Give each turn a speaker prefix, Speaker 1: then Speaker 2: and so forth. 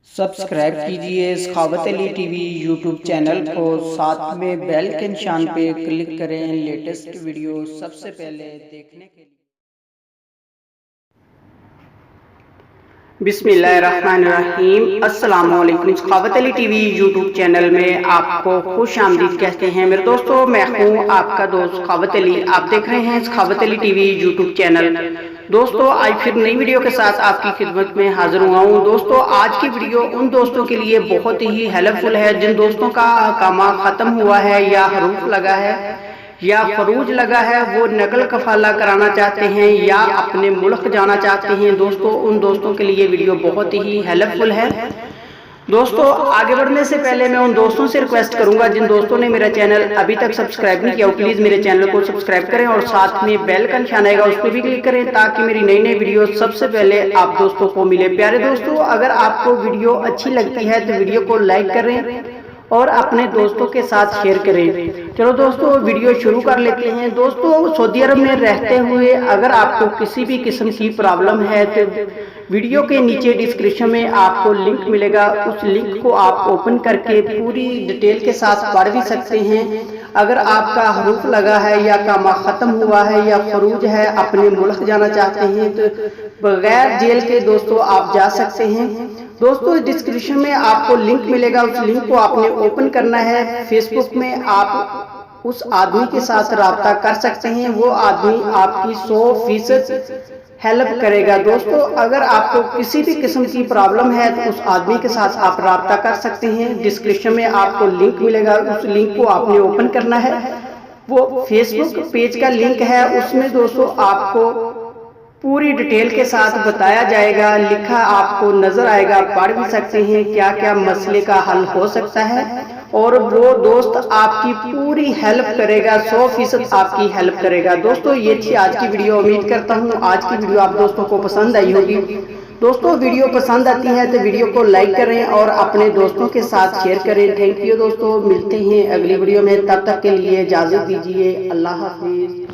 Speaker 1: Subscribe कीजिए सखावत Ali TV YouTube channel को, साथ में बेल के निशान पे क्लिक करें लेटेस्ट वीडियो सबसे पहले देखने के लिए। बिस्मिल्लाहिर्रहमानिर्रहीम। अस्सलाम वालेकुम। सखावत अली टीवी यूट्यूब चैनल में आपको खुश आमदीद कहते हैं मेरे दोस्तों। मैं हूँ आपका दोस्त सखावत अली। आप देख रहे हैं सखावत अली टीवी यूट्यूब चैनल। दोस्तों आज फिर नई वीडियो के साथ आपकी खिदमत में हाजिर हुआ हूँ। दोस्तों आज की वीडियो उन दोस्तों के लिए बहुत ही हेल्पफुल है जिन दोस्तों का कामा खत्म हुआ है या हरूफ लगा है या फरूज लगा है, वो नकल कफाला कराना चाहते हैं या अपने मुल्क जाना चाहते हैं। दोस्तों उन दोस्तों के लिए वीडियो बहुत ही हेल्पफुल है। दोस्तों आगे बढ़ने से पहले मैं उन दोस्तों से रिक्वेस्ट करूंगा जिन दोस्तों ने मेरा चैनल अभी तक सब्सक्राइब नहीं किया, प्लीज मेरे चैनल को सब्सक्राइब करें और साथ में बेल का निशान आएगा उस पर भी क्लिक करें ताकि मेरी नई नई वीडियो सबसे पहले आप दोस्तों को मिले। प्यारे दोस्तों अगर आपको वीडियो अच्छी लगती है तो वीडियो को लाइक करें और अपने दोस्तों के साथ शेयर करें। चलो दोस्तों वीडियो शुरू कर लेते हैं। दोस्तों सऊदी अरब में रहते हुए अगर आपको किसी भी किस्म की प्रॉब्लम है तो वीडियो के नीचे डिस्क्रिप्शन में आपको लिंक मिलेगा, उस लिंक को आप ओपन करके पूरी डिटेल के साथ पढ़ भी सकते हैं। अगर आपका हरूफ लगा है या कामा खत्म हुआ है या फरूज है, अपने मुल्क जाना चाहते हैं तो बगैर जेल के दोस्तों आप जा सकते हैं। दोस्तों डिस्क्रिप्शन में आपको लिंक मिलेगा, उस लिंक को आपने ओपन करना है। फेसबुक में आप उस आदमी के साथ राब्ता कर सकते हैं, वो आदमी आपकी 100% हेल्प करेगा। दोस्तों अगर आपको किसी भी किस्म की प्रॉब्लम है तो उस आदमी के साथ आप राब्ता कर सकते हैं। डिस्क्रिप्शन में आपको लिंक मिलेगा, उस लिंक को आपने ओपन करना है। वो फेसबुक पेज का लिंक है, उसमें दोस्तों आपको पूरी डिटेल के साथ बताया जाएगा, लिखा आपको नजर आएगा, पढ़ भी सकते हैं क्या क्या मसले का हल हो सकता है और वो दोस्त आपकी पूरी हेल्प करेगा, 100% आपकी हेल्प करेगा। दोस्तों ये थी आज की वीडियो। उम्मीद करता हूँ आज की वीडियो आप दोस्तों को पसंद आई होगी। दोस्तों वीडियो पसंद आती है तो वीडियो को लाइक करें और अपने दोस्तों के साथ शेयर करें। थैंक यू दोस्तों, मिलते हैं अगली वीडियो में, तब तक के लिए इजाजत दीजिए। अल्लाह हाफिज।